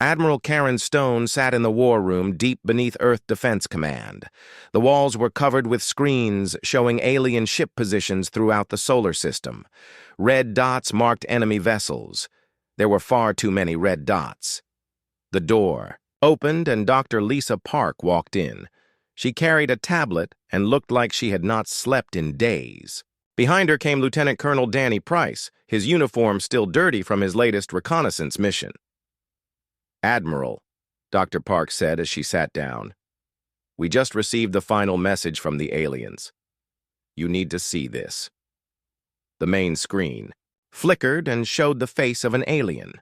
Admiral Karen Stone sat in the war room deep beneath Earth Defense Command. The walls were covered with screens showing alien ship positions throughout the solar system. Red dots marked enemy vessels. There were far too many red dots. The door opened and Dr. Lisa Park walked in. She carried a tablet and looked like she had not slept in days. Behind her came Lieutenant Colonel Danny Price, his uniform still dirty from his latest reconnaissance mission. "Admiral," Dr. Park said as she sat down, "we just received the final message from the aliens. You need to see this." The main screen flickered and showed the face of an alien.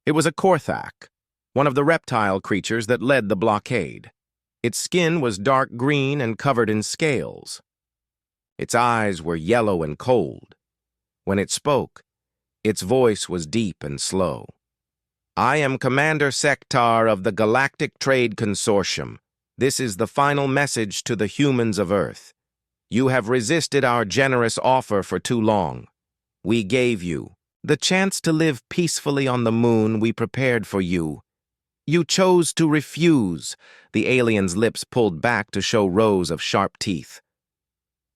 It was a Korthak, one of the reptile creatures that led the blockade. Its skin was dark green and covered in scales. Its eyes were yellow and cold. When it spoke, its voice was deep and slow. "I am Commander Sektar of the Galactic Trade Consortium. This is the final message to the humans of Earth. You have resisted our generous offer for too long. We gave you the chance to live peacefully on the moon we prepared for you. You chose to refuse." The alien's lips pulled back to show rows of sharp teeth.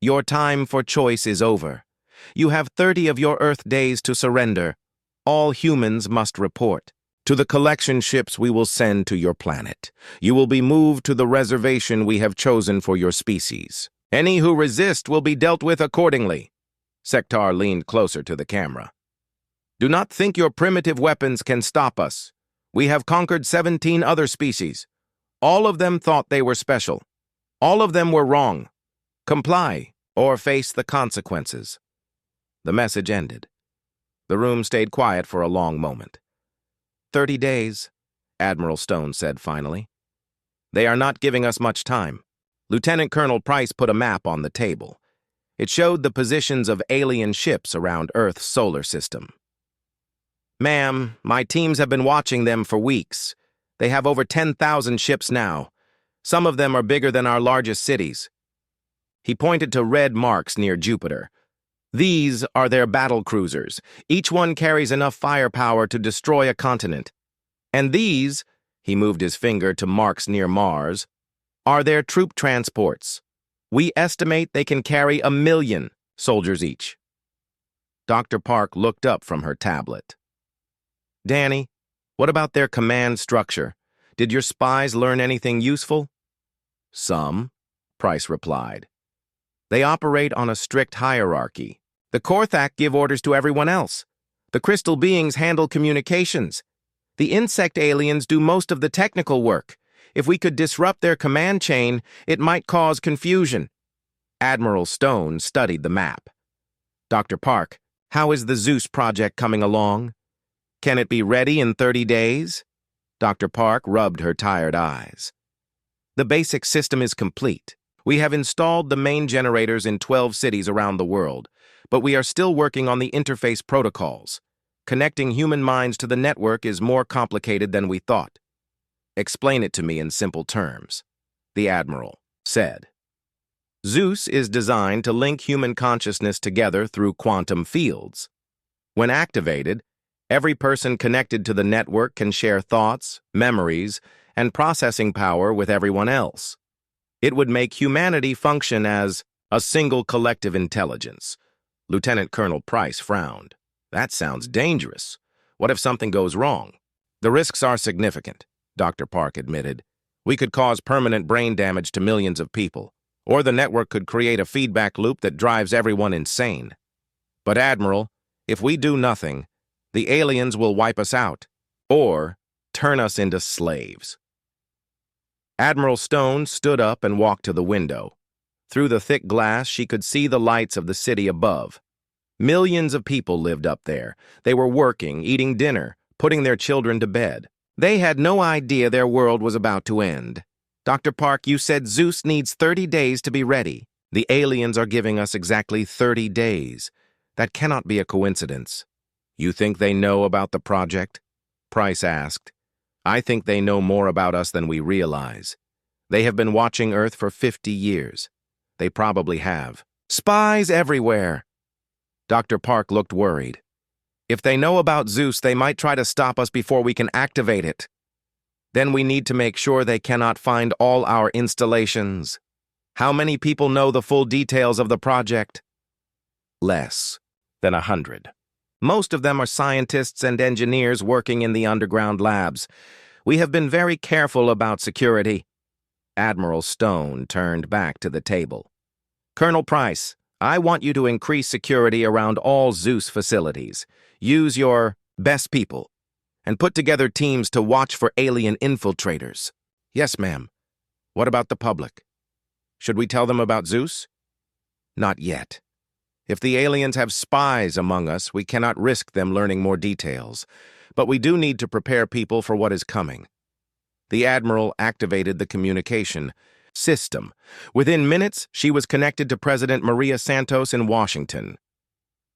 "Your time for choice is over. You have 30 of your Earth days to surrender. All humans must report to the collection ships we will send to your planet. You will be moved to the reservation we have chosen for your species. Any who resist will be dealt with accordingly." Sektar leaned closer to the camera. "Do not think your primitive weapons can stop us. We have conquered 17 other species. All of them thought they were special. All of them were wrong. Comply or face the consequences." The message ended. The room stayed quiet for a long moment. 30 days, Admiral Stone said finally. "They are not giving us much time." Lieutenant Colonel Price put a map on the table. It showed the positions of alien ships around Earth's solar system. "Ma'am, my teams have been watching them for weeks. They have over 10,000 ships now. Some of them are bigger than our largest cities." He pointed to red marks near Jupiter. "These are their battle cruisers. Each one carries enough firepower to destroy a continent. And these," he moved his finger to marks near Mars, "are their troop transports. We estimate they can carry 1 million soldiers each." Dr. Park looked up from her tablet. "Danny, what about their command structure? Did your spies learn anything useful?" "Some," Price replied. "They operate on a strict hierarchy. The Korthak give orders to everyone else. The crystal beings handle communications. The insect aliens do most of the technical work. If we could disrupt their command chain, it might cause confusion." Admiral Stone studied the map. "Dr. Park, how is the Zeus project coming along? Can it be ready in 30 days? Dr. Park rubbed her tired eyes. "The basic system is complete. We have installed the main generators in 12 cities around the world, but we are still working on the interface protocols. Connecting human minds to the network is more complicated than we thought." "Explain it to me in simple terms," the Admiral said. "Zeus is designed to link human consciousness together through quantum fields. When activated, every person connected to the network can share thoughts, memories, and processing power with everyone else. It would make humanity function as a single collective intelligence." Lieutenant Colonel Price frowned. "That sounds dangerous. What if something goes wrong?" "The risks are significant," Dr. Park admitted. "We could cause permanent brain damage to millions of people, or the network could create a feedback loop that drives everyone insane. But Admiral, if we do nothing, the aliens will wipe us out, or turn us into slaves." Admiral Stone stood up and walked to the window. Through the thick glass, she could see the lights of the city above. Millions of people lived up there. They were working, eating dinner, putting their children to bed. They had no idea their world was about to end. "Dr. Park, you said Zeus needs 30 days to be ready. The aliens are giving us exactly 30 days. That cannot be a coincidence." "You think they know about the project?" Price asked. "I think they know more about us than we realize. They have been watching Earth for 50 years. They probably have. Spies everywhere." Dr. Park looked worried. "If they know about Zeus, they might try to stop us before we can activate it." Then we need to make sure they cannot find all our installations. How many people know the full details of the project? Less than 100. Most of them are scientists and engineers working in the underground labs. We have been very careful about security. Admiral Stone turned back to the table. Colonel Price, I want you to increase security around all Zeus facilities. Use your best people and put together teams to watch for alien infiltrators. Yes, ma'am. What about the public? Should we tell them about Zeus? Not yet. If the aliens have spies among us, we cannot risk them learning more details. But we do need to prepare people for what is coming. The Admiral activated the communication system. Within minutes, she was connected to President Maria Santos in Washington.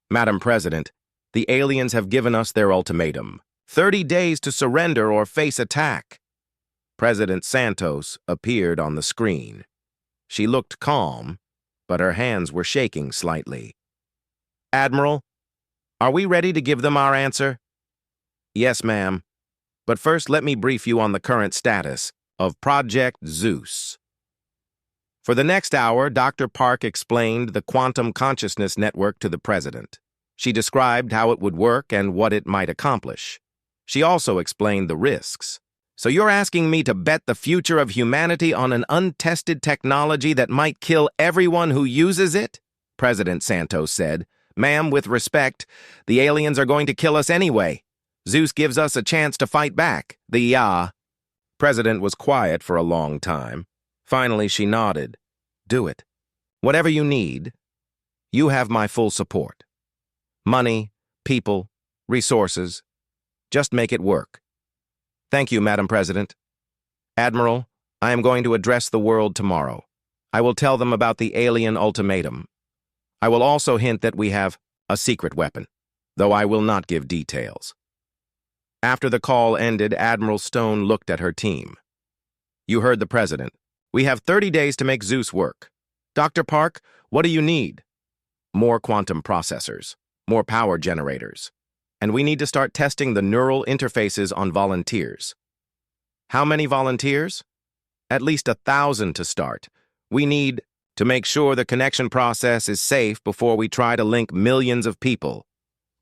Madam President, the aliens have given us their ultimatum. 30 days to surrender or face attack. President Santos appeared on the screen. She looked calm, but her hands were shaking slightly. Admiral, are we ready to give them our answer? Yes, ma'am. But first, let me brief you on the current status of Project Zeus. For the next hour, Dr. Park explained the quantum consciousness network to the President. She described how it would work and what it might accomplish. She also explained the risks. So you're asking me to bet the future of humanity on an untested technology that might kill everyone who uses it? President Santos said. Ma'am, with respect, the aliens are going to kill us anyway. Zeus gives us a chance to fight back. The President was quiet for a long time. Finally, she nodded. Do it. Whatever you need, you have my full support. Money, people, resources. Just make it work. Thank you, Madam President. Admiral, I am going to address the world tomorrow. I will tell them about the alien ultimatum. I will also hint that we have a secret weapon, though I will not give details. After the call ended, Admiral Stone looked at her team. You heard the President. We have 30 days to make Zeus work. Dr. Park, what do you need? More quantum processors, more power generators. And we need to start testing the neural interfaces on volunteers. How many volunteers? At least 1,000 to start. We need to make sure the connection process is safe before we try to link millions of people.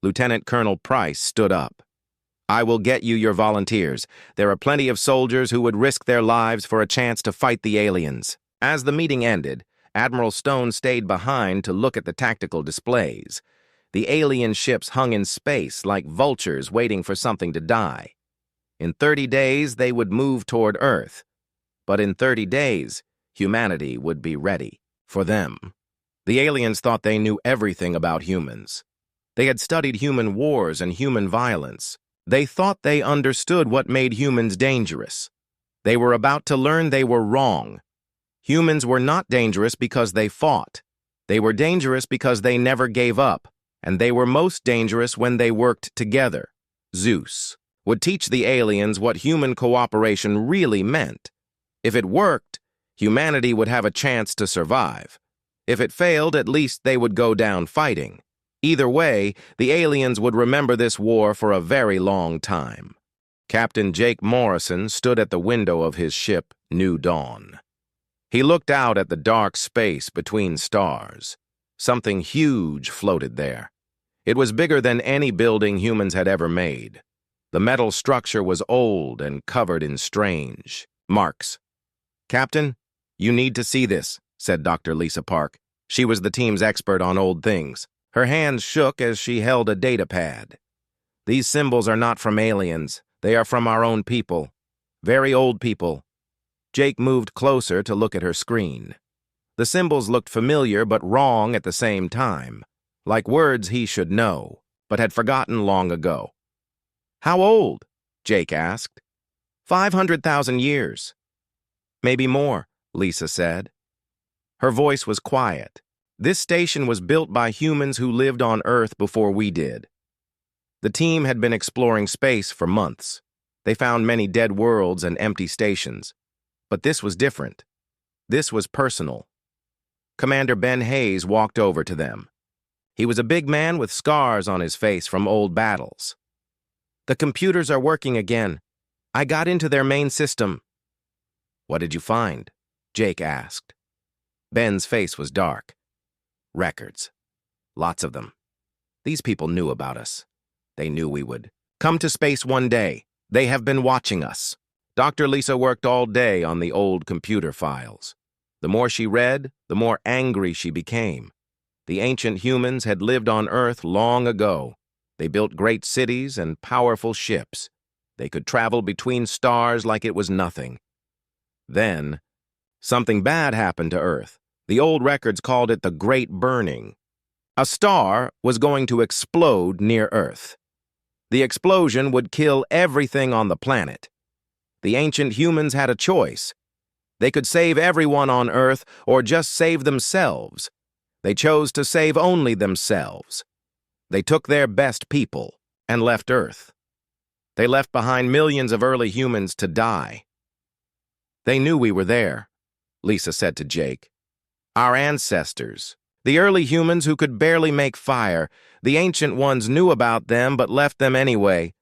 Lieutenant Colonel Price stood up. I will get you your volunteers. There are plenty of soldiers who would risk their lives for a chance to fight the aliens. As the meeting ended, Admiral Stone stayed behind to look at the tactical displays. The alien ships hung in space like vultures waiting for something to die. In 30 days, they would move toward Earth. But in 30 days, humanity would be ready for them. The aliens thought they knew everything about humans. They had studied human wars and human violence. They thought they understood what made humans dangerous. They were about to learn they were wrong. Humans were not dangerous because they fought. They were dangerous because they never gave up, and they were most dangerous when they worked together. Zeus would teach the aliens what human cooperation really meant. If it worked, humanity would have a chance to survive. If it failed, at least they would go down fighting. Either way, the aliens would remember this war for a very long time. Captain Jake Morrison stood at the window of his ship, New Dawn. He looked out at the dark space between stars. Something huge floated there. It was bigger than any building humans had ever made. The metal structure was old and covered in strange marks. Captain, you need to see this, said Dr. Lisa Park. She was the team's expert on old things. Her hands shook as she held a data pad. These symbols are not from aliens. They are from our own people. Very old people. Jake moved closer to look at her screen. The symbols looked familiar but wrong at the same time, like words he should know, but had forgotten long ago. How old? Jake asked. 500,000 years. Maybe more, Lisa said. Her voice was quiet. This station was built by humans who lived on Earth before we did. The team had been exploring space for months. They found many dead worlds and empty stations. But this was different. This was personal. Commander Ben Hayes walked over to them. He was a big man with scars on his face from old battles. The computers are working again. I got into their main system. What did you find? Jake asked. Ben's face was dark. Records. Lots of them. These people knew about us. They knew we would come to space one day. They have been watching us. Dr. Lisa worked all day on the old computer files. The more she read, the more angry she became. The ancient humans had lived on Earth long ago. They built great cities and powerful ships. They could travel between stars like it was nothing. Then, something bad happened to Earth. The old records called it the Great Burning. A star was going to explode near Earth. The explosion would kill everything on the planet. The ancient humans had a choice. They could save everyone on Earth or just save themselves. They chose to save only themselves. They took their best people and left Earth. They left behind millions of early humans to die. They knew we were there, Lisa said to Jake. Our ancestors, the early humans who could barely make fire, the ancient ones knew about them but left them anyway.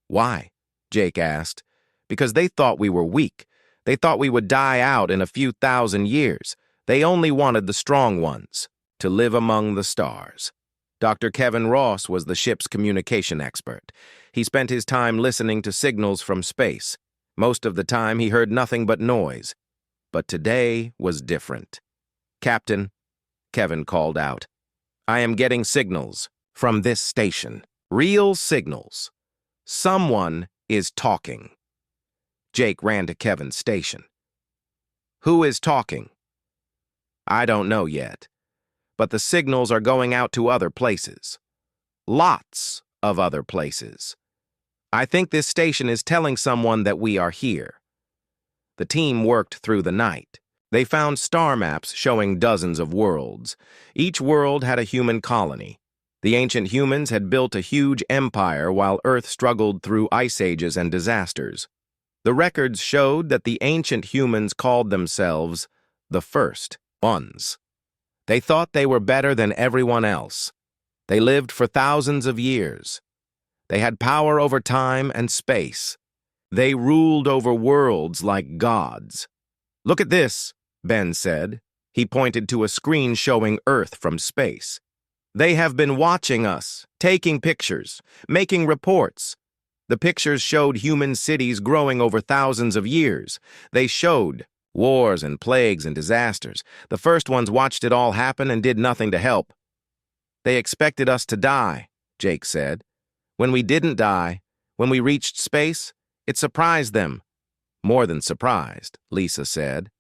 Why? Jake asked. Because they thought we were weak. They thought we would die out in a few thousand years. They only wanted the strong ones to live among the stars. Dr. Kevin Ross was the ship's communication expert. He spent his time listening to signals from space. Most of the time he heard nothing but noise. But today was different. Captain, Kevin called out, I am getting signals from this station. Real signals. Someone is talking. Jake ran to Kevin's station. Who is talking? I don't know yet, but the signals are going out to other places. Lots of other places. I think this station is telling someone that we are here. The team worked through the night. They found star maps showing dozens of worlds. Each world had a human colony. The ancient humans had built a huge empire while Earth struggled through ice ages and disasters. The records showed that the ancient humans called themselves the first ones. They thought they were better than everyone else. They lived for thousands of years. They had power over time and space. They ruled over worlds like gods. Look at this, Ben said. He pointed to a screen showing Earth from space. They have been watching us, taking pictures, making reports. The pictures showed human cities growing over thousands of years. They showed wars and plagues and disasters. The first ones watched it all happen and did nothing to help. They expected us to die, Jake said. When we didn't die, when we reached space, it surprised them. More than surprised, Lisa said.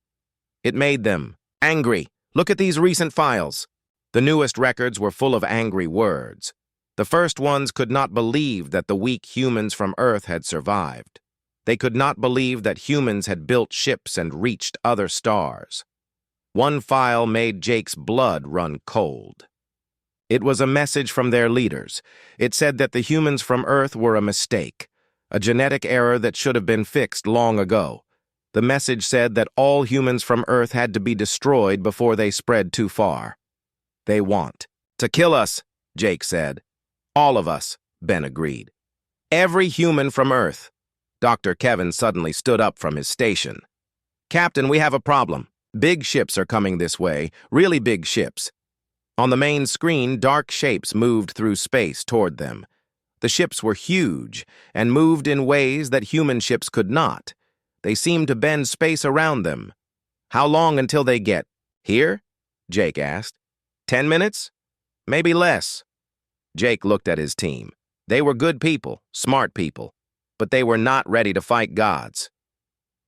It made them angry. Look at these recent files. The newest records were full of angry words. The first ones could not believe that the weak humans from Earth had survived. They could not believe that humans had built ships and reached other stars. One file made Jake's blood run cold. It was a message from their leaders. It said that the humans from Earth were a mistake, a genetic error that should have been fixed long ago. The message said that all humans from Earth had to be destroyed before they spread too far. They want to kill us, Jake said. All of us, Ben agreed. Every human from Earth. Dr. Kevin suddenly stood up from his station. Captain, we have a problem. Big ships are coming this way, really big ships. On the main screen, dark shapes moved through space toward them. The ships were huge and moved in ways that human ships could not. They seemed to bend space around them. How long until they get here? Jake asked. 10 minutes? Maybe less. Jake looked at his team. They were good people, smart people, but they were not ready to fight gods.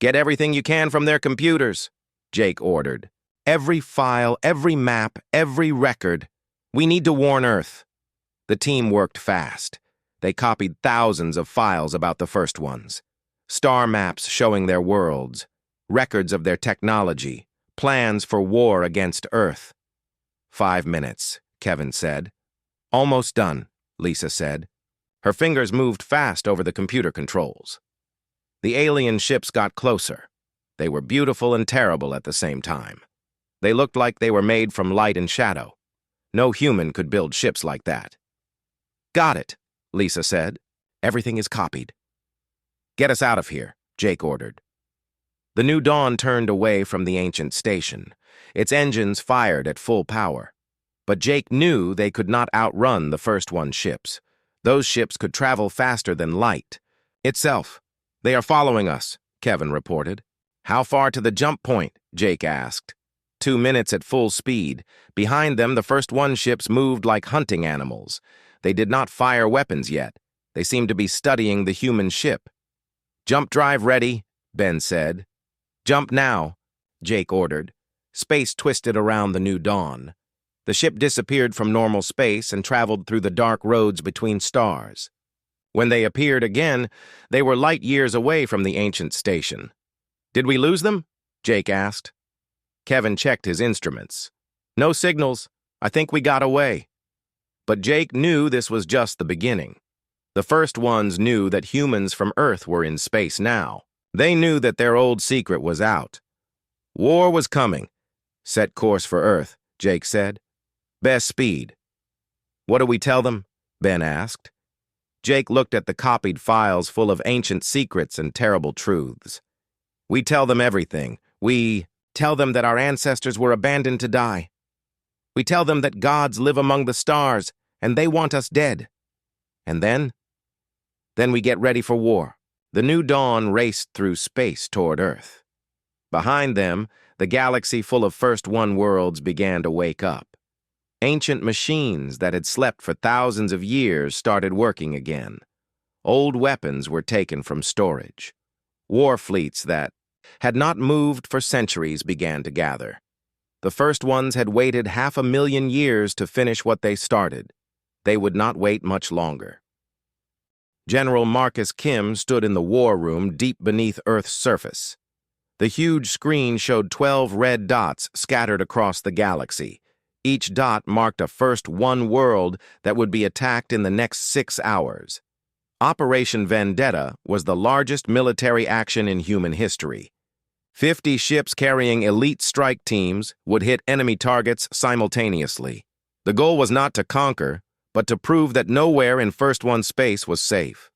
Get everything you can from their computers, Jake ordered. Every file, every map, every record. We need to warn Earth. The team worked fast. They copied thousands of files about the first ones. Star maps showing their worlds, records of their technology, plans for war against Earth. 5 minutes, Kevin said. Almost done, Lisa said. Her fingers moved fast over the computer controls. The alien ships got closer. They were beautiful and terrible at the same time. They looked like they were made from light and shadow. No human could build ships like that. Got it, Lisa said. Everything is copied. Get us out of here, Jake ordered. The New Dawn turned away from the ancient station. Its engines fired at full power. But Jake knew they could not outrun the first one's ships. Those ships could travel faster than light. Itself. They are following us, Kevin reported. How far to the jump point? Jake asked. 2 minutes at full speed. Behind them, the first one ships moved like hunting animals. They did not fire weapons yet. They seemed to be studying the human ship. Jump drive ready, Ben said. Jump now, Jake ordered. Space twisted around the New Dawn. The ship disappeared from normal space and traveled through the dark roads between stars. When they appeared again, they were light years away from the ancient station. Did we lose them? Jake asked. Kevin checked his instruments. No signals. I think we got away. But Jake knew this was just the beginning. The first ones knew that humans from Earth were in space now. They knew that their old secret was out. War was coming. Set course for Earth, Jake said. Best speed. What do we tell them? Ben asked. Jake looked at the copied files full of ancient secrets and terrible truths. We tell them everything. We tell them that our ancestors were abandoned to die. We tell them that gods live among the stars, and they want us dead. And then we get ready for war. The New Dawn raced through space toward Earth. Behind them, the galaxy full of First One worlds began to wake up. Ancient machines that had slept for thousands of years started working again. Old weapons were taken from storage. War fleets that had not moved for centuries began to gather. The first ones had waited 500,000 years to finish what they started. They would not wait much longer. General Marcus Kim stood in the war room deep beneath Earth's surface. The huge screen showed 12 red dots scattered across the galaxy. Each dot marked a First One world that would be attacked in the next 6 hours. Operation Vendetta was the largest military action in human history. 50 ships carrying elite strike teams would hit enemy targets simultaneously. The goal was not to conquer, but to prove that nowhere in First One space was safe.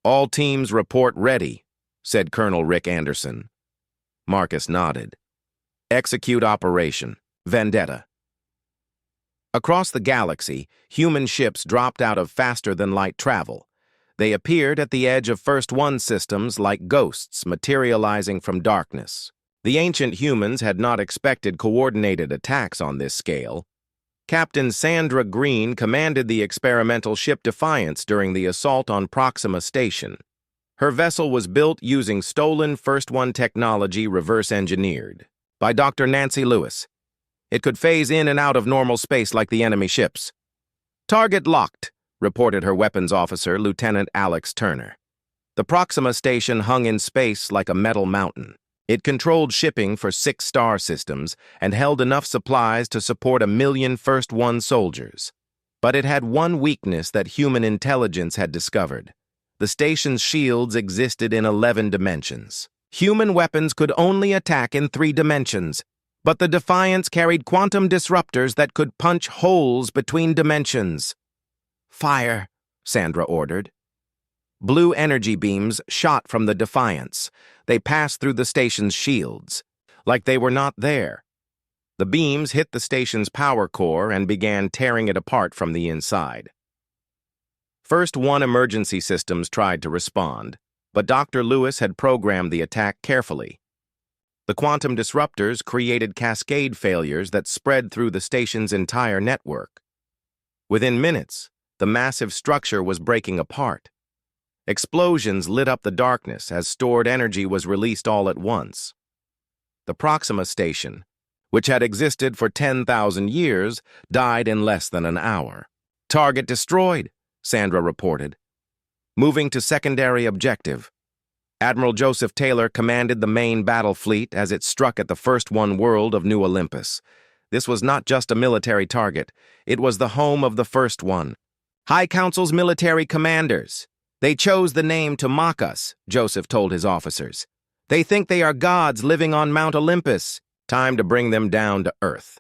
All teams report ready, said Colonel Rick Anderson. Marcus nodded. Execute Operation Vendetta. Across the galaxy, human ships dropped out of faster-than-light travel. They appeared at the edge of First One systems like ghosts materializing from darkness. The ancient humans had not expected coordinated attacks on this scale. Captain Sandra Green commanded the experimental ship Defiance during the assault on Proxima Station. Her vessel was built using stolen First One technology reverse-engineered by Dr. Nancy Lewis. It could phase in and out of normal space like the enemy ships. Target locked, reported her weapons officer, Lieutenant Alex Turner. The Proxima Station hung in space like a metal mountain. It controlled shipping for 6 star systems and held enough supplies to support 1 million First One soldiers. But it had one weakness that human intelligence had discovered. The station's shields existed in 11 dimensions. Human weapons could only attack in 3 dimensions, but the Defiance carried quantum disruptors that could punch holes between dimensions. Fire, Sandra ordered. Blue energy beams shot from the Defiance. They passed through the station's shields, like they were not there. The beams hit the station's power core and began tearing it apart from the inside. First One emergency systems tried to respond, but Dr. Lewis had programmed the attack carefully. The quantum disruptors created cascade failures that spread through the station's entire network. Within minutes, the massive structure was breaking apart. Explosions lit up the darkness as stored energy was released all at once. The Proxima Station, which had existed for 10,000 years, died in less than an hour. Target destroyed, Sandra reported. Moving to secondary objective. Admiral Joseph Taylor commanded the main battle fleet as it struck at the First One world of New Olympus. This was not just a military target. It was the home of the First One. High Council's military commanders. They chose the name to mock us, Joseph told his officers. They think they are gods living on Mount Olympus. Time to bring them down to Earth.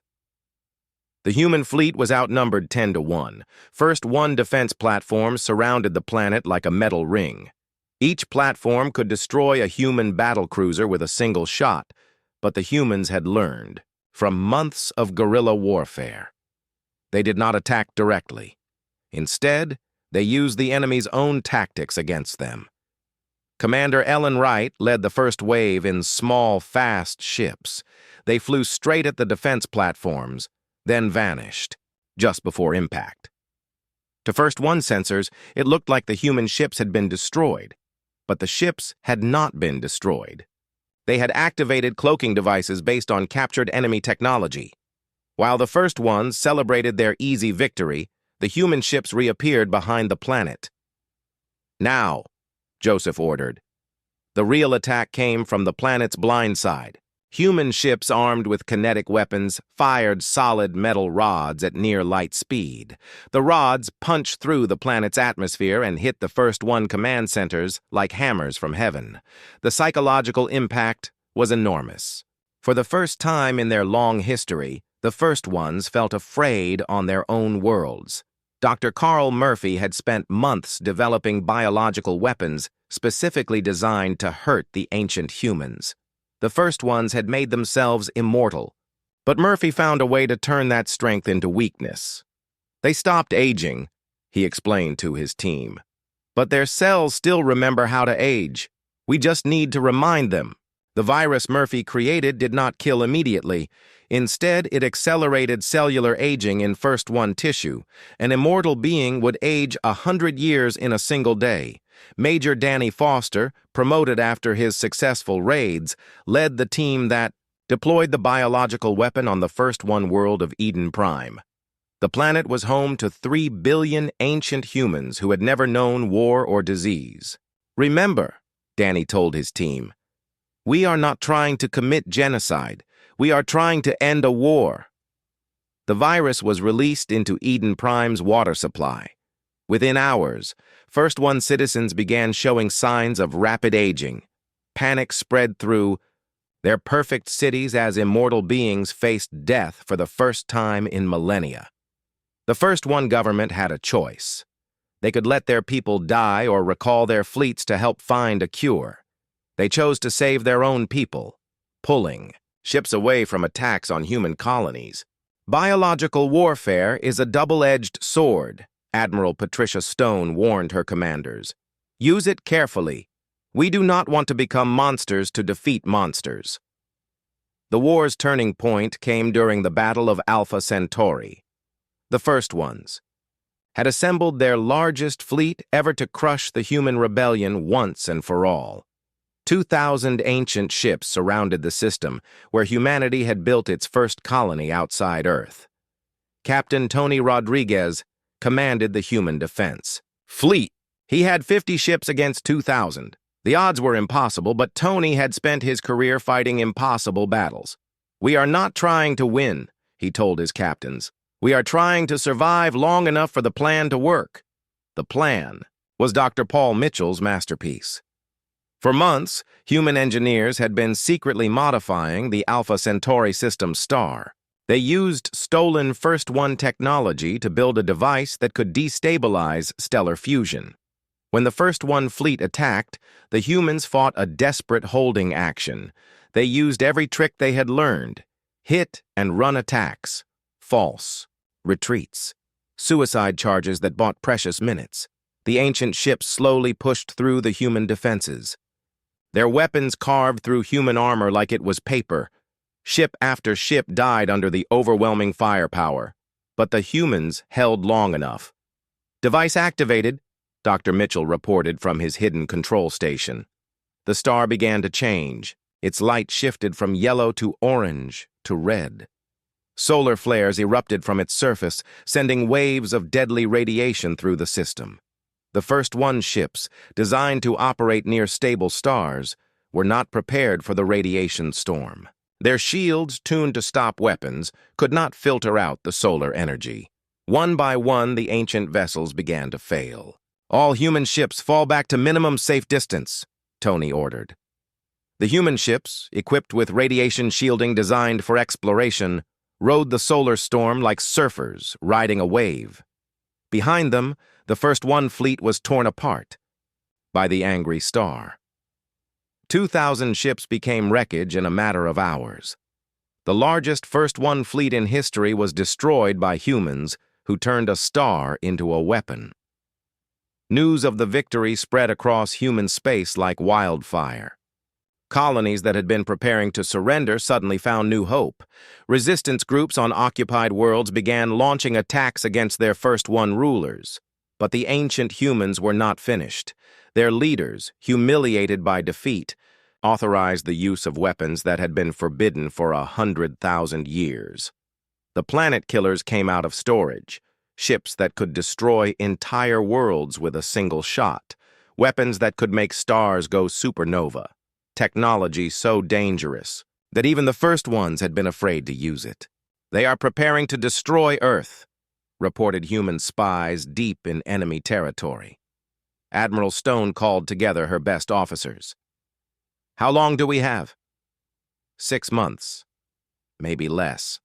The human fleet was outnumbered 10 to 1. First One defense platforms surrounded the planet like a metal ring. Each platform could destroy a human battlecruiser with a single shot, but the humans had learned from months of guerrilla warfare. They did not attack directly. Instead, they used the enemy's own tactics against them. Commander Ellen Wright led the first wave in small, fast ships. They flew straight at the defense platforms, then vanished, just before impact. To First One sensors, it looked like the human ships had been destroyed, but the ships had not been destroyed. They had activated cloaking devices based on captured enemy technology. While the first ones celebrated their easy victory, the human ships reappeared behind the planet. "Now," Joseph ordered. The real attack came from the planet's blind side. Human ships armed with kinetic weapons fired solid metal rods at near light speed. The rods punched through the planet's atmosphere and hit the First One command centers like hammers from heaven. The psychological impact was enormous. For the first time in their long history, the First Ones felt afraid on their own worlds. Dr. Carl Murphy had spent months developing biological weapons specifically designed to hurt the ancient humans. The First Ones had made themselves immortal, but Murphy found a way to turn that strength into weakness. They stopped aging, he explained to his team. But their cells still remember how to age. We just need to remind them. The virus Murphy created did not kill immediately. Instead, it accelerated cellular aging in First One tissue. An immortal being would age 100 years in a single day. Major Danny Foster, promoted after his successful raids, led the team that deployed the biological weapon on the First One world of Eden Prime. The planet was home to 3 billion ancient humans who had never known war or disease. "Remember," Danny told his team, "we are not trying to commit genocide. We are trying to end a war." The virus was released into Eden Prime's water supply. Within hours, First One citizens began showing signs of rapid aging. Panic spread through their perfect cities as immortal beings faced death for the first time in millennia. The First One government had a choice. They could let their people die or recall their fleets to help find a cure. They chose to save their own people, pulling ships away from attacks on human colonies. Biological warfare is a double-edged sword, Admiral Patricia Stone warned her commanders. Use it carefully. We do not want to become monsters to defeat monsters. The war's turning point came during the Battle of Alpha Centauri. The First Ones had assembled their largest fleet ever to crush the human rebellion once and for all. 2,000 ancient ships surrounded the system where humanity had built its first colony outside Earth. Captain Tony Rodriguez commanded the human defense fleet. He had 50 ships against 2,000. The odds were impossible, but Tony had spent his career fighting impossible battles. "We are not trying to win," he told his captains. "We are trying to survive long enough for the plan to work." The plan was Dr. Paul Mitchell's masterpiece. For months, human engineers had been secretly modifying the Alpha Centauri system star. They used stolen First One technology to build a device that could destabilize stellar fusion. When the First One fleet attacked, the humans fought a desperate holding action. They used every trick they had learned: hit and run attacks, false retreats, suicide charges that bought precious minutes. The ancient ships slowly pushed through the human defenses. Their weapons carved through human armor like it was paper. Ship after ship died under the overwhelming firepower, but the humans held long enough. "Device activated," Dr. Mitchell reported from his hidden control station. The star began to change. Its light shifted from yellow to orange to red. Solar flares erupted from its surface, sending waves of deadly radiation through the system. The First One ships, designed to operate near stable stars, were not prepared for the radiation storm. Their shields, tuned to stop weapons, could not filter out the solar energy. One by one, the ancient vessels began to fail. "All human ships fall back to minimum safe distance," Tony ordered. The human ships, equipped with radiation shielding designed for exploration, rode the solar storm like surfers riding a wave. Behind them, the First One fleet was torn apart. by the angry star. 2,000 ships became wreckage in a matter of hours. The largest First One fleet in history was destroyed by humans who turned a star into a weapon. News of the victory spread across human space like wildfire. Colonies that had been preparing to surrender suddenly found new hope. Resistance groups on occupied worlds began launching attacks against their First One rulers. But the ancient humans were not finished. Their leaders, humiliated by defeat, authorized the use of weapons that had been forbidden for 100,000 years. The planet killers came out of storage, ships that could destroy entire worlds with a single shot, weapons that could make stars go supernova, technology so dangerous that even the first ones had been afraid to use it. "They are preparing to destroy Earth," reported human spies deep in enemy territory. Admiral Stone called together her best officers. "How long do we have?" 6 months, maybe less.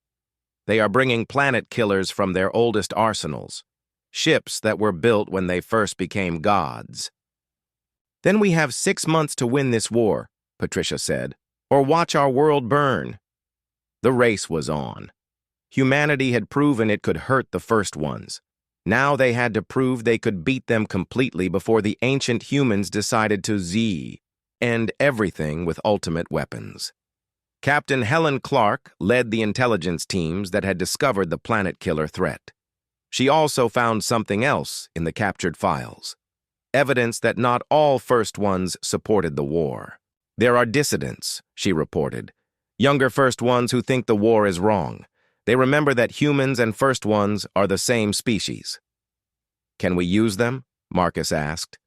They are bringing planet killers from their oldest arsenals, ships that were built when they first became gods. "Then we have 6 months to win this war," Patricia said, "or watch our world burn." The race was on. Humanity had proven it could hurt the first ones. Now they had to prove they could beat them completely before the ancient humans decided to end everything with ultimate weapons. Captain Helen Clark led the intelligence teams that had discovered the planet killer threat. She also found something else in the captured files. Evidence that not all First Ones supported the war. "There are dissidents," she reported. "Younger First Ones who think the war is wrong. They remember that humans and First Ones are the same species." "Can we use them?" Marcus asked.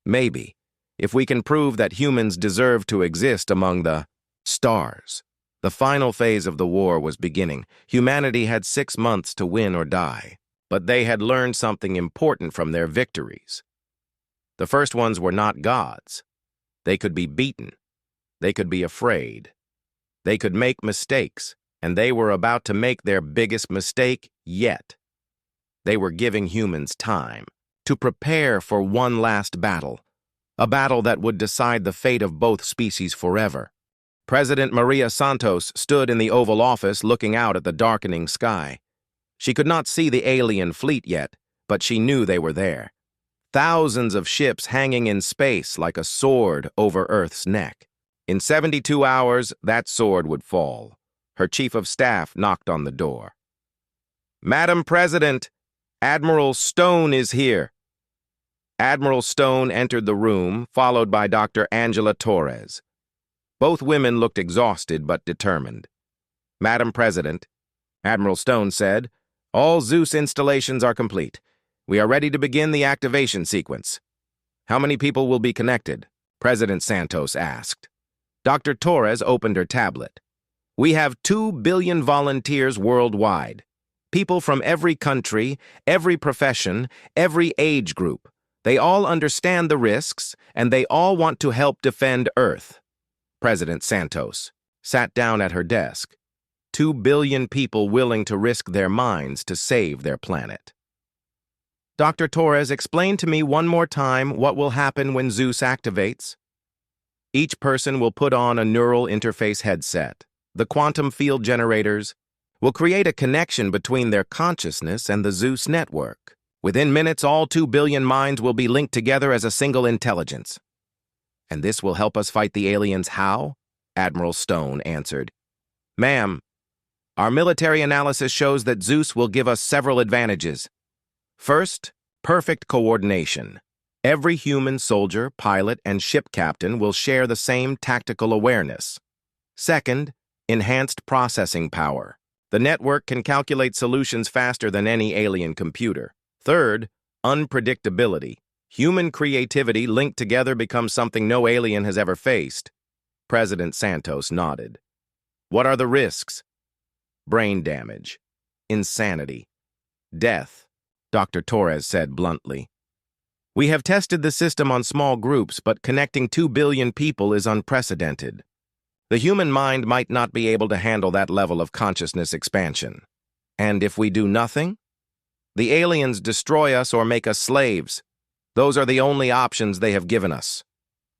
"Maybe, if we can prove that humans deserve to exist among the stars." The final phase of the war was beginning. Humanity had 6 months to win or die, but they had learned something important from their victories. The First Ones were not gods. They could be beaten. They could be afraid. They could make mistakes, and they were about to make their biggest mistake yet. They were giving humans time to prepare for one last battle, a battle that would decide the fate of both species forever. President Maria Santos stood in the Oval Office looking out at the darkening sky. She could not see the alien fleet yet, but she knew they were there. Thousands of ships hanging in space like a sword over Earth's neck. In 72 hours, that sword would fall. Her chief of staff knocked on the door. "Madam President, Admiral Stone is here." Admiral Stone entered the room, followed by Dr. Angela Torres. Both women looked exhausted but determined. "Madam President," Admiral Stone said, "all Zeus installations are complete. We are ready to begin the activation sequence." "How many people will be connected?" President Santos asked. Dr. Torres opened her tablet. "We have 2 billion volunteers worldwide. People from every country, every profession, every age group. They all understand the risks, and they all want to help defend Earth." President Santos sat down at her desk. 2 billion people willing to risk their minds to save their planet. "Dr. Torres, explain to me one more time what will happen when Zeus activates." "Each person will put on a neural interface headset. The quantum field generators will create a connection between their consciousness and the Zeus network. Within minutes, all 2 billion minds will be linked together as a single intelligence." "And this will help us fight the aliens how?" Admiral Stone answered. "Ma'am, our military analysis shows that Zeus will give us several advantages. First, perfect coordination. Every human soldier, pilot, and ship captain will share the same tactical awareness. Second, enhanced processing power. The network can calculate solutions faster than any alien computer. Third, unpredictability. Human creativity linked together becomes something no alien has ever faced." President Santos nodded. "What are the risks?" "Brain damage, insanity, death," Dr. Torres said bluntly. "We have tested the system on small groups, but connecting 2 billion people is unprecedented. The human mind might not be able to handle that level of consciousness expansion. And if we do nothing, the aliens destroy us or make us slaves. Those are the only options they have given us.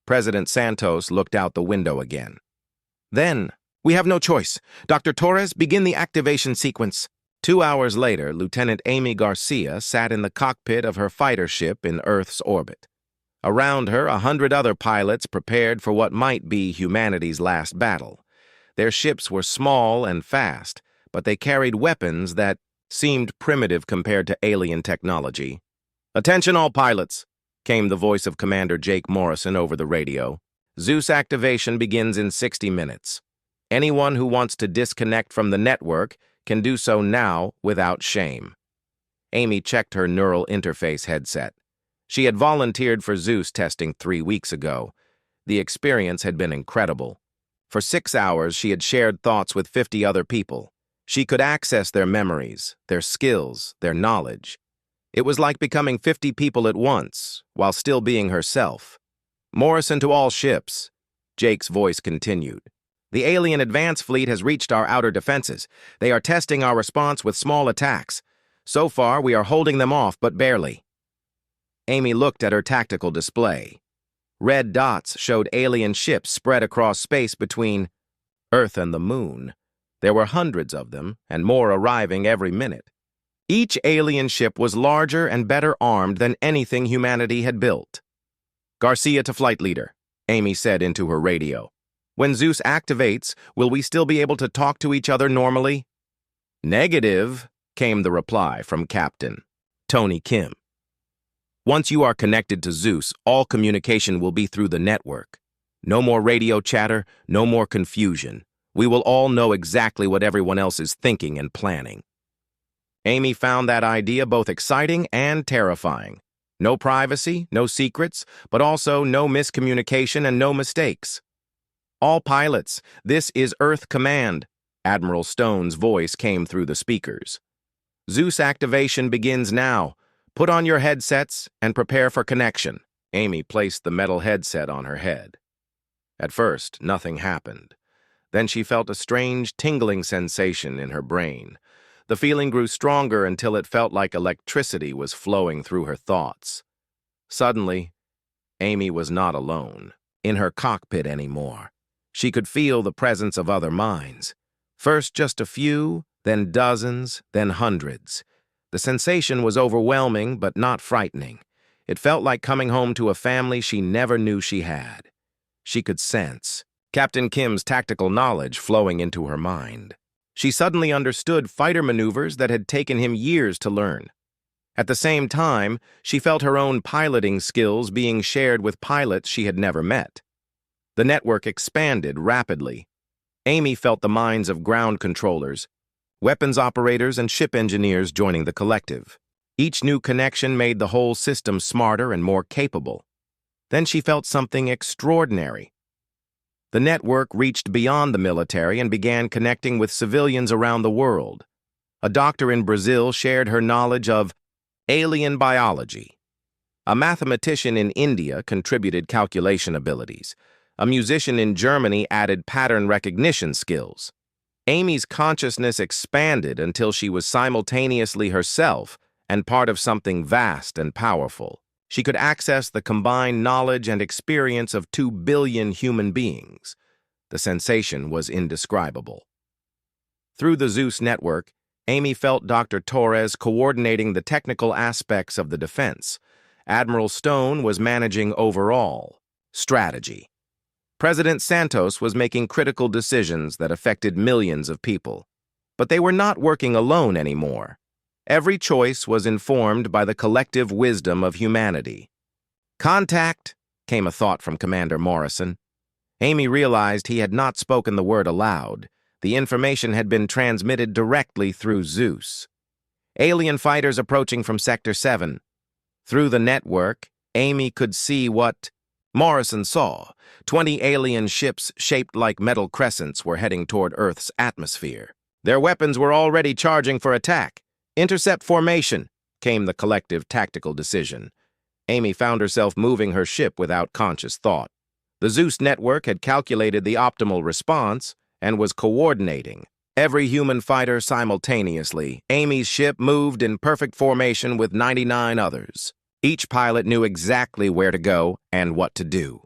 President Santos looked out the window again. Then, we have no choice. Dr. Torres, begin the activation sequence. 2 hours later, Lieutenant Amy Garcia sat in the cockpit of her fighter ship in Earth's orbit. Around her, 100 other pilots prepared for what might be humanity's last battle. Their ships were small and fast, but they carried weapons that seemed primitive compared to alien technology. "Attention all pilots," came the voice of Commander Jake Morrison over the radio. "Zeus activation begins in 60 minutes. Anyone who wants to disconnect from the network can do so now without shame." Amy checked her neural interface headset. She had volunteered for Zeus testing 3 weeks ago. The experience had been incredible. For 6 hours, she had shared thoughts with 50 other people. She could access their memories, their skills, their knowledge. It was like becoming 50 people at once, while still being herself. "Morrison to all ships," Jake's voice continued. "The alien advance fleet has reached our outer defenses. They are testing our response with small attacks. So far, we are holding them off, but barely." Amy looked at her tactical display. Red dots showed alien ships spread across space between Earth and the Moon. There were hundreds of them, and more arriving every minute. Each alien ship was larger and better armed than anything humanity had built. "Garcia to flight leader," Amy said into her radio. "When Zeus activates, will we still be able to talk to each other normally?" "Negative," came the reply from Captain Tony Kim. "Once you are connected to Zeus, all communication will be through the network. No more radio chatter, no more confusion. We will all know exactly what everyone else is thinking and planning." Amy found that idea both exciting and terrifying. No privacy, no secrets, but also no miscommunication and no mistakes. "All pilots, this is Earth Command," Admiral Stone's voice came through the speakers. "Zeus activation begins now. Put on your headsets and prepare for connection." Amy placed the metal headset on her head. At first, nothing happened. Then she felt a strange, tingling sensation in her brain. The feeling grew stronger until it felt like electricity was flowing through her thoughts. Suddenly, Amy was not alone in her cockpit anymore. She could feel the presence of other minds. First just a few, then dozens, then hundreds. The sensation was overwhelming but not frightening. It felt like coming home to a family she never knew she had. She could sense Captain Kim's tactical knowledge flowing into her mind. She suddenly understood fighter maneuvers that had taken him years to learn. At the same time, she felt her own piloting skills being shared with pilots she had never met. The network expanded rapidly. Amy felt the minds of ground controllers, weapons operators, and ship engineers joining the collective. Each new connection made the whole system smarter and more capable. Then she felt something extraordinary. The network reached beyond the military and began connecting with civilians around the world. A doctor in Brazil shared her knowledge of alien biology. A mathematician in India contributed calculation abilities. A musician in Germany added pattern recognition skills. Amy's consciousness expanded until she was simultaneously herself and part of something vast and powerful. She could access the combined knowledge and experience of 2 billion human beings. The sensation was indescribable. Through the Zeus network, Amy felt Dr. Torres coordinating the technical aspects of the defense. Admiral Stone was managing overall strategy. President Santos was making critical decisions that affected millions of people. But they were not working alone anymore. Every choice was informed by the collective wisdom of humanity. "Contact," came a thought from Commander Morrison. Amy realized he had not spoken the word aloud. The information had been transmitted directly through Zeus. "Alien fighters approaching from Sector 7. Through the network, Amy could see what Morrison saw. 20 alien ships shaped like metal crescents were heading toward Earth's atmosphere. Their weapons were already charging for attack. "Intercept formation," came the collective tactical decision. Amy found herself moving her ship without conscious thought. The Zeus network had calculated the optimal response and was coordinating every human fighter simultaneously. Amy's ship moved in perfect formation with 99 others. Each pilot knew exactly where to go and what to do.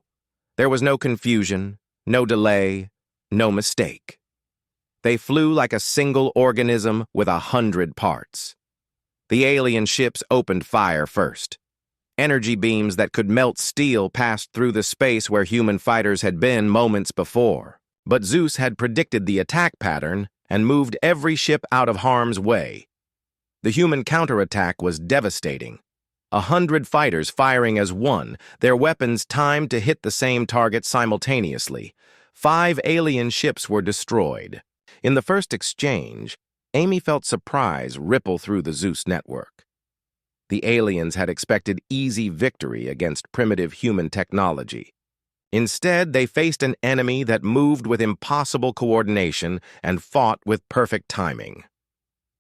There was no confusion, no delay, no mistake. They flew like a single organism with 100 parts. The alien ships opened fire first. Energy beams that could melt steel passed through the space where human fighters had been moments before. But Zeus had predicted the attack pattern and moved every ship out of harm's way. The human counterattack was devastating. 100 fighters firing as one, their weapons timed to hit the same target simultaneously. 5 alien ships were destroyed. In the first exchange, Amy felt surprise ripple through the Zeus network. The aliens had expected easy victory against primitive human technology. Instead, they faced an enemy that moved with impossible coordination and fought with perfect timing.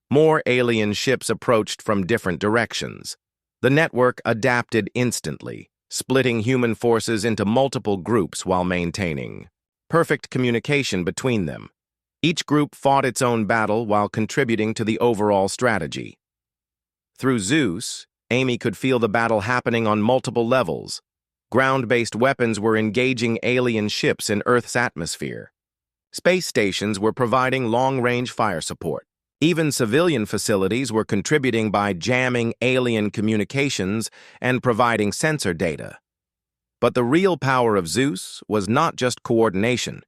More alien ships approached from different directions. The network adapted instantly, splitting human forces into multiple groups while maintaining perfect communication between them. Each group fought its own battle while contributing to the overall strategy. Through Zeus, Amy could feel the battle happening on multiple levels. Ground-based weapons were engaging alien ships in Earth's atmosphere. Space stations were providing long-range fire support. Even civilian facilities were contributing by jamming alien communications and providing sensor data. But the real power of Zeus was not just coordination.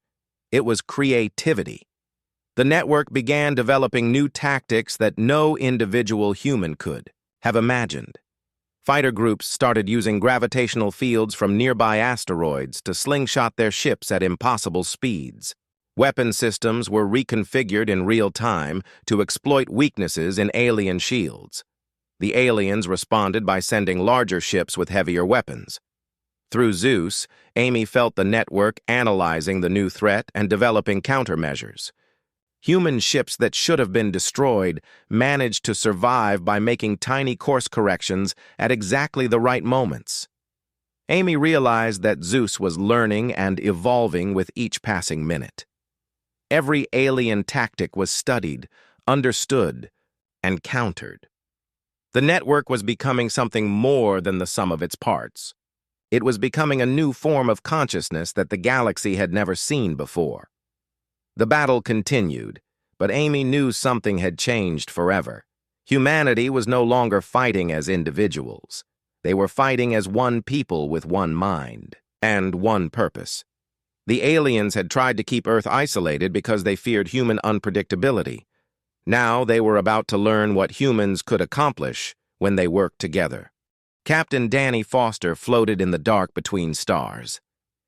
It was creativity. The network began developing new tactics that no individual human could have imagined. Fighter groups started using gravitational fields from nearby asteroids to slingshot their ships at impossible speeds. Weapon systems were reconfigured in real time to exploit weaknesses in alien shields. The aliens responded by sending larger ships with heavier weapons. Through Zeus, Amy felt the network analyzing the new threat and developing countermeasures. Human ships that should have been destroyed managed to survive by making tiny course corrections at exactly the right moments. Amy realized that Zeus was learning and evolving with each passing minute. Every alien tactic was studied, understood, and countered. The network was becoming something more than the sum of its parts. It was becoming a new form of consciousness that the galaxy had never seen before. The battle continued, but Amy knew something had changed forever. Humanity was no longer fighting as individuals. They were fighting as one people with one mind and one purpose. The aliens had tried to keep Earth isolated because they feared human unpredictability. Now they were about to learn what humans could accomplish when they worked together. Captain Danny Foster floated in the dark between stars.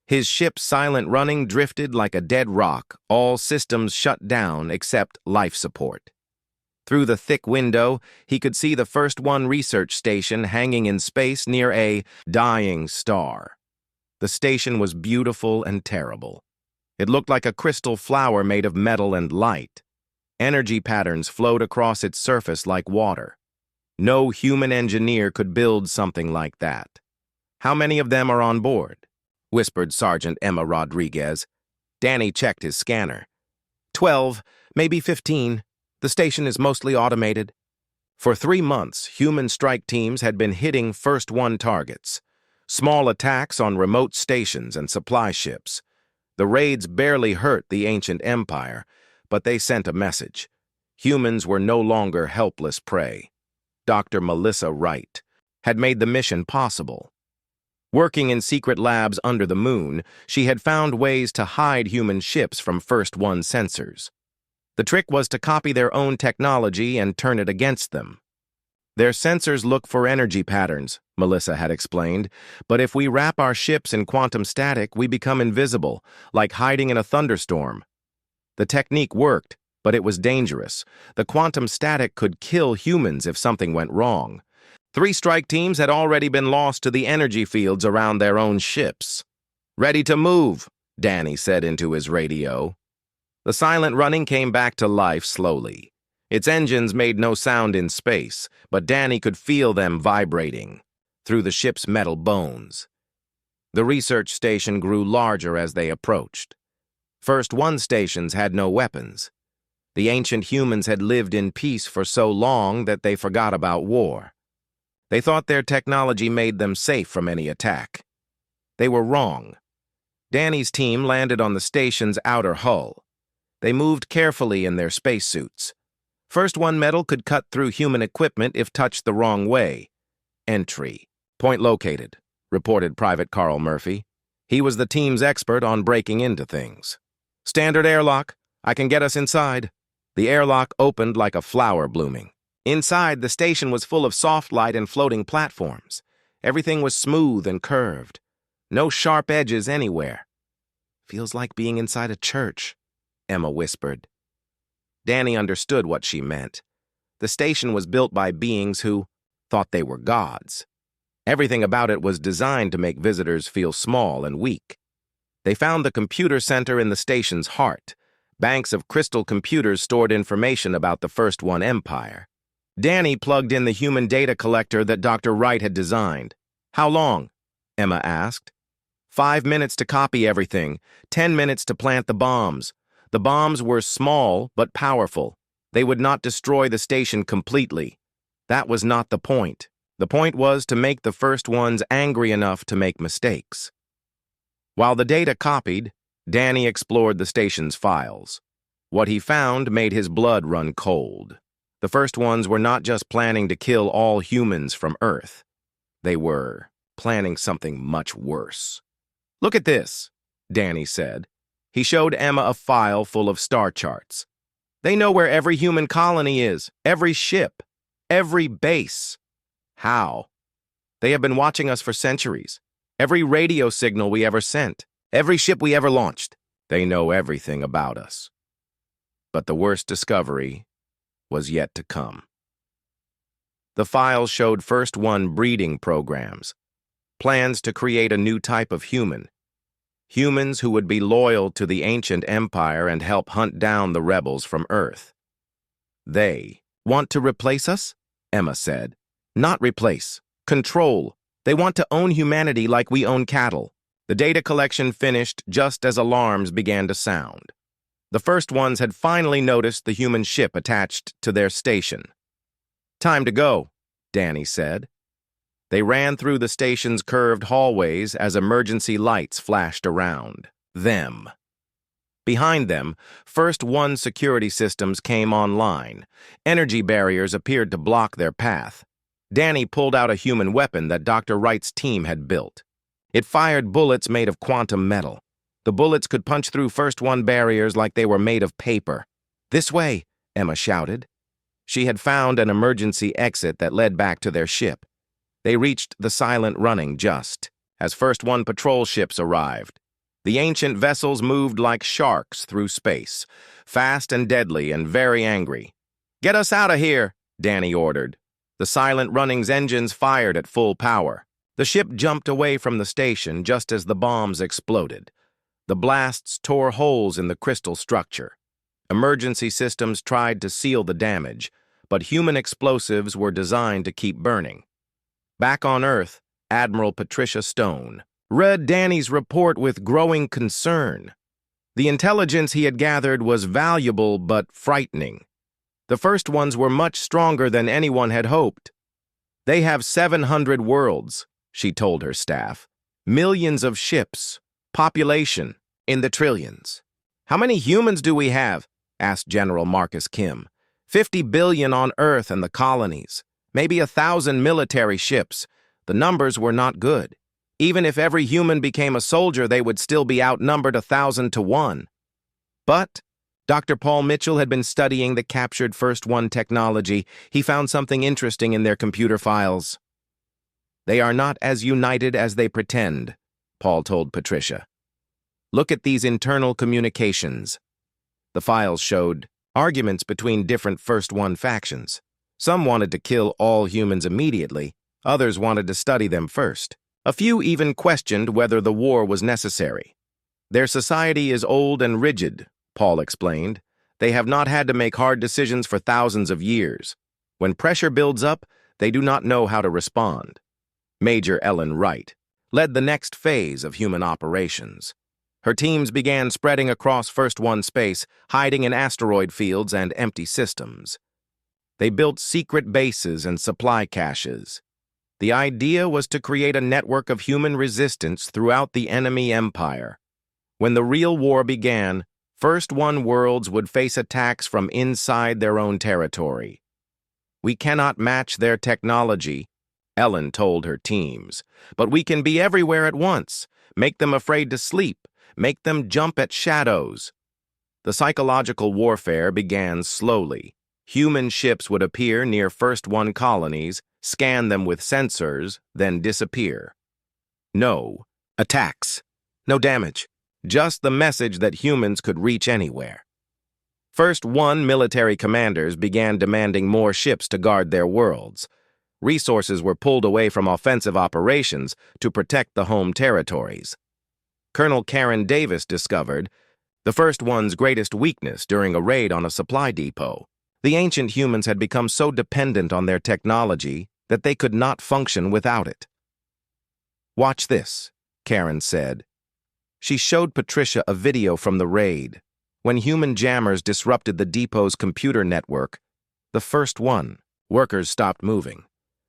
His ship's silent running drifted like a dead rock, all systems shut down except life support. Through the thick window, he could see the First One research station hanging in space near a dying star. The station was beautiful and terrible. It looked like a crystal flower made of metal and light. Energy patterns flowed across its surface like water. No human engineer could build something like that. "How many of them are on board?" whispered Sergeant Emma Rodriguez. Danny checked his scanner. 12, maybe 15. The station is mostly automated. For 3 months, human strike teams had been hitting First One targets. Small attacks on remote stations and supply ships. The raids barely hurt the ancient empire, but they sent a message. Humans were no longer helpless prey. Dr. Melissa Wright had made the mission possible. Working in secret labs under the moon, she had found ways to hide human ships from First One sensors. The trick was to copy their own technology and turn it against them. "Their sensors look for energy patterns," Melissa had explained, "but if we wrap our ships in quantum static, we become invisible, like hiding in a thunderstorm." The technique worked, but it was dangerous. The quantum static could kill humans if something went wrong. 3 strike teams had already been lost to the energy fields around their own ships. "Ready to move," Danny said into his radio. The silent running came back to life slowly. Its engines made no sound in space, but Danny could feel them vibrating through the ship's metal bones. The research station grew larger as they approached. First One stations had no weapons. The ancient humans had lived in peace for so long that they forgot about war. They thought their technology made them safe from any attack. They were wrong. Danny's team landed on the station's outer hull. They moved carefully in their spacesuits. First one metal could cut through human equipment if touched the wrong way. Entry. Point located, reported Private Carl Murphy. He was the team's expert on breaking into things. Standard airlock. I can get us inside. The airlock opened like a flower blooming. Inside, the station was full of soft light and floating platforms. Everything was smooth and curved. No sharp edges anywhere. Feels like being inside a church, Emma whispered. Danny understood what she meant. The station was built by beings who thought they were gods. Everything about it was designed to make visitors feel small and weak. They found the computer center in the station's heart. Banks of crystal computers stored information about the First One Empire. Danny plugged in the human data collector that Dr. Wright had designed. How long? Emma asked. 5 minutes to copy everything, 10 minutes to plant the bombs. The bombs were small but powerful. They would not destroy the station completely. That was not the point. The point was to make the first ones angry enough to make mistakes. While the data copied, Danny explored the station's files. What he found made his blood run cold. The first ones were not just planning to kill all humans from Earth. They were planning something much worse. Look at this, Danny said. He showed Emma a file full of star charts. They know where every human colony is, every ship, every base. How? They have been watching us for centuries. Every radio signal we ever sent, every ship we ever launched. They know everything about us. But the worst discovery was yet to come. The files showed First One breeding programs, plans to create a new type of human. Humans who would be loyal to the ancient empire and help hunt down the rebels from Earth. They want to replace us? Emma said. Not replace. Control. They want to own humanity like we own cattle. The data collection finished just as alarms began to sound. The first ones had finally noticed the human ship attached to their station. Time to go, Danny said. They ran through the station's curved hallways as emergency lights flashed around them. Behind them, First One security systems came online. Energy barriers appeared to block their path. Danny pulled out a human weapon that Dr. Wright's team had built. It fired bullets made of quantum metal. The bullets could punch through First One barriers like they were made of paper. This way, Emma shouted. She had found an emergency exit that led back to their ship. They reached the silent running just as First One patrol ships arrived. The ancient vessels moved like sharks through space, fast and deadly and very angry. Get us out of here, Danny ordered. The silent running's engines fired at full power. The ship jumped away from the station just as the bombs exploded. The blasts tore holes in the crystal structure. Emergency systems tried to seal the damage, but human explosives were designed to keep burning. Back on Earth, Admiral Patricia Stone read Danny's report with growing concern. The intelligence he had gathered was valuable but frightening. The first ones were much stronger than anyone had hoped. They have 700 worlds, she told her staff. Millions of ships, population in the trillions. How many humans do we have? Asked General Marcus Kim. 50 billion on Earth and the colonies. Maybe 1,000 military ships. The numbers were not good. Even if every human became a soldier, they would still be outnumbered 1,000 to 1. But Dr. Paul Mitchell had been studying the captured First One technology. He found something interesting in their computer files. They are not as united as they pretend, Paul told Patricia. Look at these internal communications. The files showed arguments between different First One factions. Some wanted to kill all humans immediately. Others wanted to study them first. A few even questioned whether the war was necessary. Their society is old and rigid, Paul explained. They have not had to make hard decisions for thousands of years. When pressure builds up, they do not know how to respond. Major Ellen Wright led the next phase of human operations. Her teams began spreading across First One space, hiding in asteroid fields and empty systems. They built secret bases and supply caches. The idea was to create a network of human resistance throughout the enemy empire. When the real war began, First One worlds would face attacks from inside their own territory. "We cannot match their technology," Ellen told her teams, "but we can be everywhere at once, make them afraid to sleep, make them jump at shadows." The psychological warfare began slowly. Human ships would appear near First One colonies, scan them with sensors, then disappear. No attacks, no damage, just the message that humans could reach anywhere. First One military commanders began demanding more ships to guard their worlds. Resources were pulled away from offensive operations to protect the home territories. Colonel Karen Davis discovered the First One's greatest weakness during a raid on a supply depot. The ancient humans had become so dependent on their technology that they could not function without it. "Watch this," Karen said. She showed Patricia a video from the raid. When human jammers disrupted the depot's computer network, the First One workers stopped moving.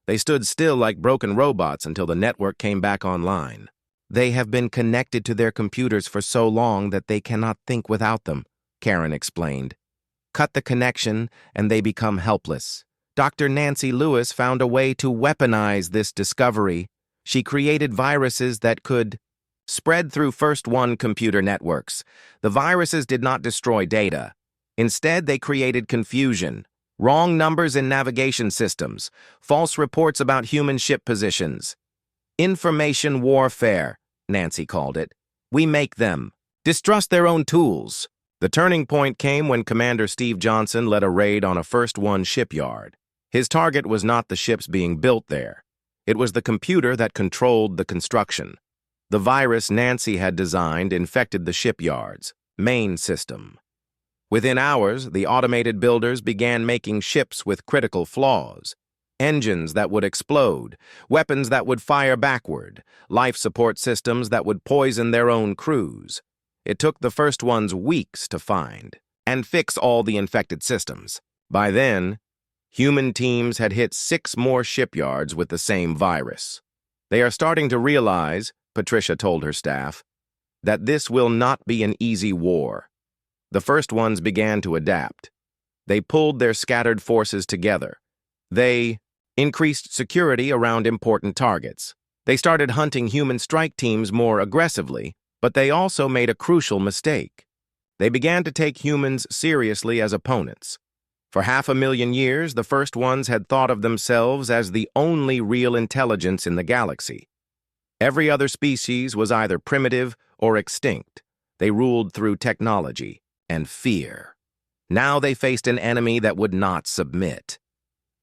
They stood still like broken robots until the network came back online. "They have been connected to their computers for so long that they cannot think without them," Karen explained. "Cut the connection and they become helpless." Dr. Nancy Lewis found a way to weaponize this discovery. She created viruses that could spread through First One computer networks. The viruses did not destroy data. Instead, they created confusion, wrong numbers in navigation systems, false reports about human ship positions. "Information warfare," Nancy called it. "We make them distrust their own tools." The turning point came when Commander Steve Johnson led a raid on a First One shipyard. His target was not the ships being built there. It was the computer that controlled the construction. The virus Nancy had designed infected the shipyard's main system. Within hours, the automated builders began making ships with critical flaws. Engines that would explode, weapons that would fire backward, life support systems that would poison their own crews. It took the First Ones weeks to find and fix all the infected systems. By then, human teams had hit 6 more shipyards with the same virus. "They are starting to realize," Patricia told her staff, "that this will not be an easy war." The First Ones began to adapt. They pulled their scattered forces together. They increased security around important targets. They started hunting human strike teams more aggressively, but they also made a crucial mistake. They began to take humans seriously as opponents. For 500,000 years, the First Ones had thought of themselves as the only real intelligence in the galaxy. Every other species was either primitive or extinct. They ruled through technology and fear. Now they faced an enemy that would not submit.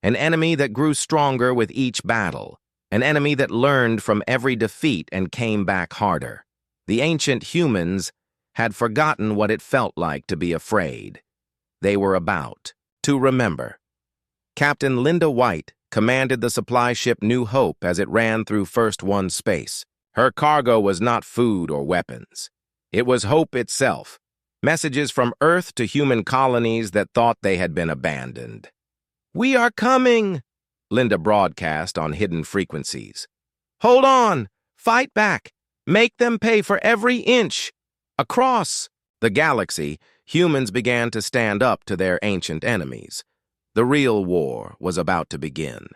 An enemy that grew stronger with each battle. An enemy that learned from every defeat and came back harder. The ancient humans had forgotten what it felt like to be afraid. They were about to remember. Captain Linda White commanded the supply ship New Hope as it ran through First One space. Her cargo was not food or weapons. It was hope itself. Messages from Earth to human colonies that thought they had been abandoned. "We are coming," Linda broadcast on hidden frequencies. "Hold on! Fight back! Make them pay for every inch!" Across the galaxy, humans began to stand up to their ancient enemies. The real war was about to begin.